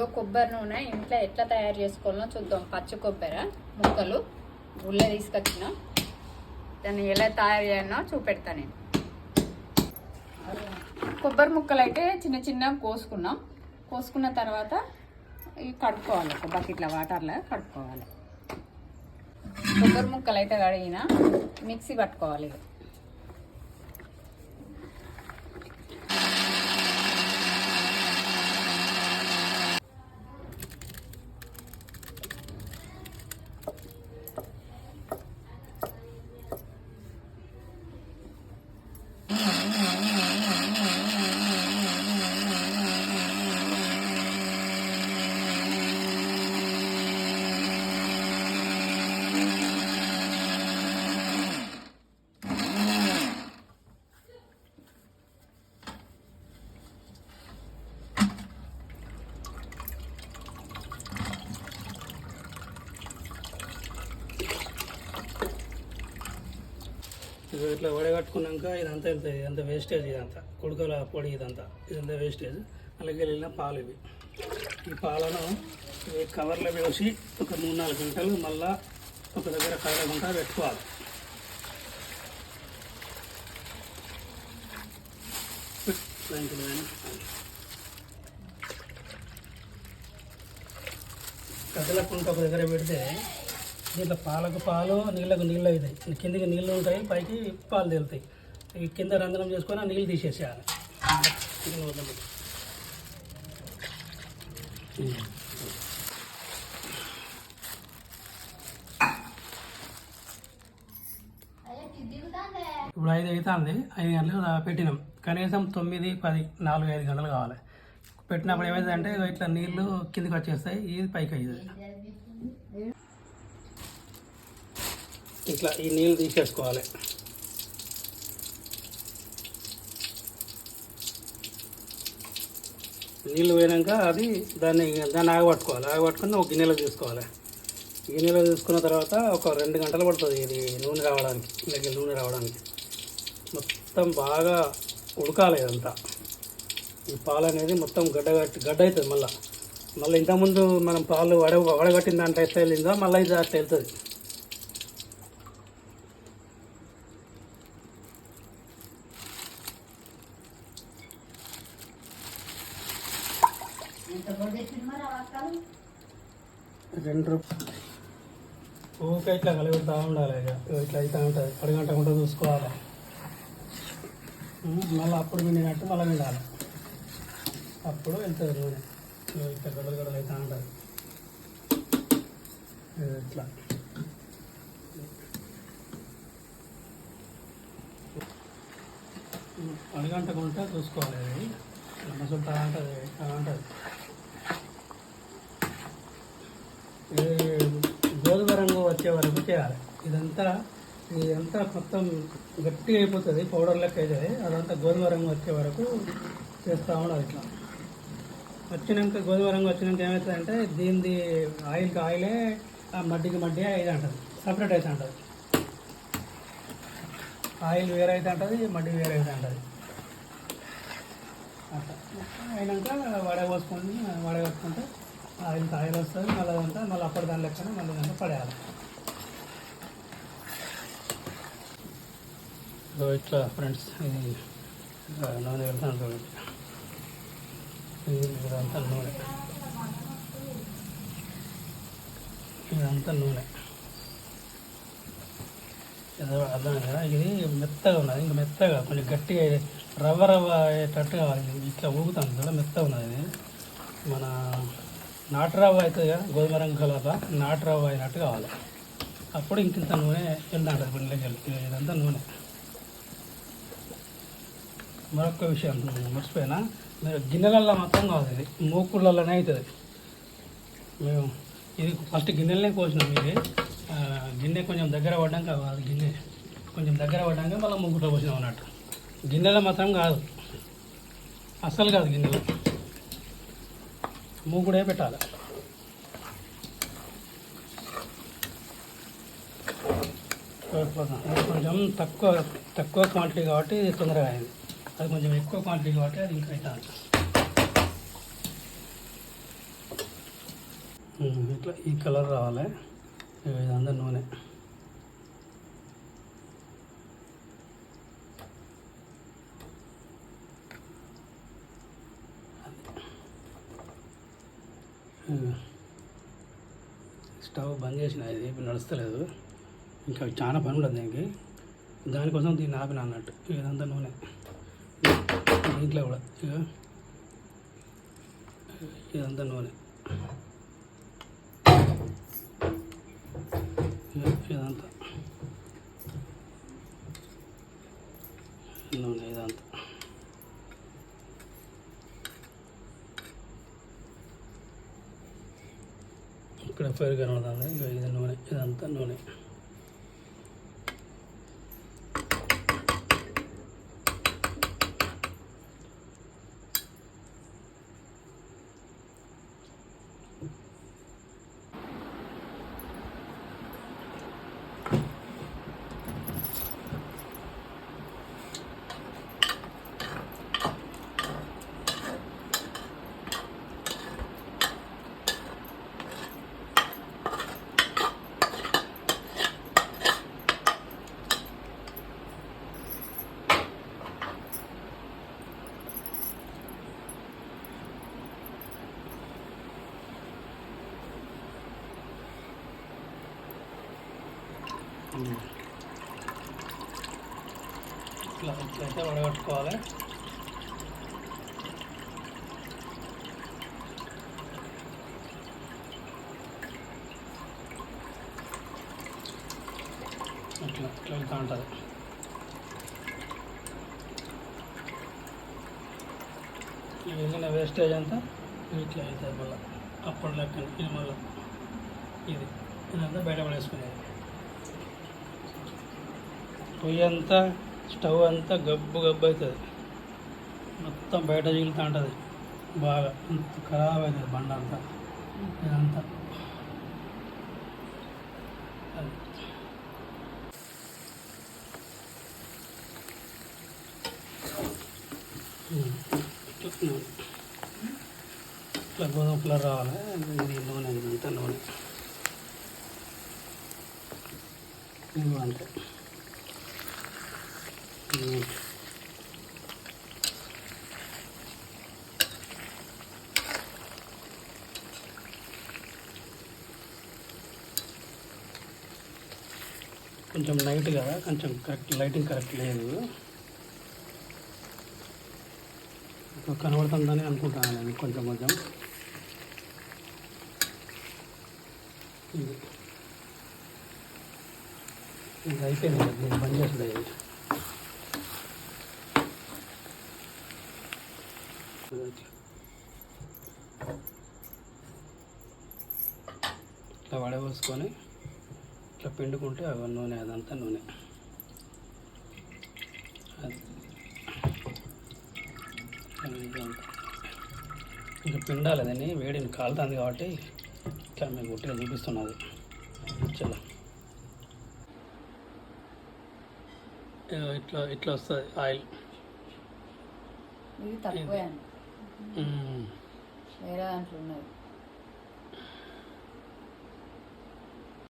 ఇగో కొబ్బరి నూనె ఇంట్లో ఎట్లా తయారు చేసుకోవాలో చూద్దాం. పచ్చి కొబ్బరి ముక్కలు గుళ్ళ తీసుకొచ్చిన దాన్ని ఎలా తయారు చేయాలో చూపెడతా నేను. కొబ్బరి ముక్కలు అయితే చిన్న చిన్న కోసుకున్న తర్వాత ఇవి కడుక్కోవాలి. ఒక బకెట్ల వాటర్లో కడుక్కోవాలి. కొబ్బరి ముక్కలు అయితే కడిగిన మిక్సీ పట్టుకోవాలి. ఇట్లా వడగట్టుకున్నాక ఇదంతా వెళ్తుంది. ఇదంతా వేస్టేజ్, ఇదంతా కుడుకల పొడి, ఇదంతా వేస్టేజ్. అలాగే వెళ్ళిన పాలు ఇవి. ఈ పాలను కవర్లో వేసి ఒక 3-4 గంటలు మళ్ళా ఒక దగ్గర కదలకుండా పెట్టుకోవాలి. కదలకుండా ఒక దగ్గర పెడితే దీంట్లో పాలకు పాలు, నీళ్ళకు నీళ్ళు అవుతాయి. కిందికి నీళ్ళు ఉంటాయి, పైకి పాలు తేలుతాయి. ఈ కింద రంధ్రం చేసుకొని ఆ నీళ్ళు తీసేసేయాలి. ఇప్పుడు 5 అవుతుంది. 5 గంటలకు పెట్టినాం. కనీసం 9, 10, 4-5 గంటలు కావాలి. పెట్టినప్పుడు ఏమైందంటే ఇట్లా నీళ్ళు కిందికి వచ్చేస్తాయి, ఇది పైకి అయ్యేది. ఇట్లా ఈ నీళ్ళు తీసేసుకోవాలి. నీళ్ళు పోయినాక దాన్ని ఆగబట్టుకుని ఒక గిన్నెలో తీసుకోవాలి. గిన్నెలో తీసుకున్న తర్వాత ఒక 2 గంటలు పడుతుంది ఇది నూనె రావడానికి. మొత్తం బాగా ఉడకాలి ఇదంతా. ఈ పాలు అనేది మొత్తం గడ్డ అవుతుంది. మళ్ళీ ఇంతకుముందు మనం పాలు వడగట్టిన దాంట్లో ఎట్లా వెళ్ళిందో మళ్ళీ ఇది అట్లా వెళ్తుంది. ఊరికే ఇట్లా కలిపెడతా ఉండాలి. ఇట్లా అయితే ఉంటుంది. అడగంటకుండా చూసుకోవాలి. మళ్ళీ అప్పుడు పిండినట్టు మళ్ళీ పిండాలి. అప్పుడు వెళ్తుంది నూనె. ఇట్లా గడలు అవుతూ ఉంటుంది. ఇట్లా అడగంటకుండా చూసుకోవాలి. అది మసులుతా ఉంటుంది. గోధుమ రంగు వచ్చే వరకు చేయాలి. ఇదంతా మొత్తం గట్టిగా అయిపోతుంది, పౌడర్ లెక్క అవుతుంది. అదంతా గోధుమ రంగు వచ్చే వరకు చేస్తూ ఉండాలి. ఇట్లా వచ్చినాక గోధుమ రంగు వచ్చినాక ఏమవుతుందంటే దీనిది ఆయిల్కి ఆయిలే, మడ్డికి మడ్డి ఇది అంటుంది, సపరేట్ అయితే ఉంటుంది. ఆయిల్ వేరే అయితే ఉంటుంది, మడ్డి వేరే అయితే ఉంటుంది. అట్లా అయినాక వడగట్టుకుంటే ఆయిల్ వస్తుంది. మళ్ళీ అప్పటి దాని లెక్కన మళ్ళీ దాంట్లో పడేయాలి. ఇట్లా ఫ్రెండ్స్ ఇది నూనె వెళ్తాను చూడండి. ఇదంతా నూనె అర్థమైంది కదా. ఇది మెత్తగా ఉన్నది. ఇంకా మెత్తగా కొంచెం గట్టిగా రవ్వ అయ్యేటట్టు కావాలి. ఇట్లా ఊగుతాను కూడా మెత్తగా ఉన్నది. ఇది మన నాటు రవ్వ అవుతుంది కదా, గోధుమ రంగు కలర్లో నాటు రవ్వ అయినట్టు కావాలి. అప్పుడు ఇంకింత నూనె వెళ్తాంటుంది. పిండిలోకి వెళ్తుంది. ఇదంతా నూనె. మరొక విషయం మర్చిపోయినా, మీరు గిన్నెలల్లో మాత్రం కాదు, ఇది మూకుళ్ళలోనే అవుతుంది. మేము ఇది ఫస్ట్ గిన్నెలనే కోసినాం. ఇది గిన్నె కొంచెం దగ్గర పడ్డాక కాదు, గిన్నె కొంచెం దగ్గర పడ్డాక మళ్ళీ మూకుట్లో పోసినాం అన్నట్టు. గిన్నెలో మాత్రం కాదు, అస్సలు కాదు. గిన్నెలో మూకుడే పెట్టాలి. కొంచెం తక్కువ క్వాంటిటీ కాబట్టి తొందరగా అయింది. అది కొంచెం ఎక్కువ క్వాంటిటీ కాబట్టి అది ఇంకా అవుతుంది. ఇట్లా ఈ కలర్ రావాలి. ఇదంతా నూనె. స్టవ్ బంద్ చేసిన, ఇది ఇప్పుడు నడుస్తలేదు, ఇంకా చాలా పని ఉండదు దీనికి. దానికోసం దీన్ని ఆపిన అన్నట్టు. ఇదంతా నూనె. దీంట్లో కూడా ఇదంతా నూనె. ఇదంతా నూనె. ఇదంతా ఇక్కడ ఫైర్ కనబడుతుంది. ఇది నూనె. ఇదంతా నూనె. ఇట్లయితే వడగట్టుకోవాలి. ఇట్లా వెళ్తూ ఉంటుంది. ఈ వెళ్ళిన వేస్టేజ్ అంతా ఇట్లా అవుతుంది. మళ్ళీ అప్పటి లెక్క ఇది మళ్ళీ ఇదంతా బయట పడేసుకునేది. పొయ్యి అంతా, స్టవ్ అంతా గబ్బు అవుతుంది. మొత్తం బయట చిగులుతూ ఉంటుంది. బాగా ఖరాబ్ అవుతుంది బండ అంతా. ఇదంతా ఇట్లా గోధుమ కలర్ రావాలి. ఇది నూనె. ఇదంతా నూనె. ఇది అంతే. కొంచెం లైట్ కదా, కొంచెం కరెక్ట్ లైటింగ్ కరెక్ట్ లేదు. కనబడుతుందని అనుకుంటాను నేను. కొంచెం ఇది అయిపోయింది కదా, నేను బంద్ చేస్తుంది. ఇట్లా వడపోసుకొని ఇట్లా పిండుకుంటే అవి నూనె. అదంతా నూనె. ఇంకా పిండాలి. దాన్ని వేడిని కాలుతుంది కాబట్టి ఇట్లా మీకు గుట్టిగా చూపిస్తున్నది. చాలా ఇట్లా వస్తుంది ఆయిల్. ఇది తక్కువే వేరే దాంట్లో ఉన్నది.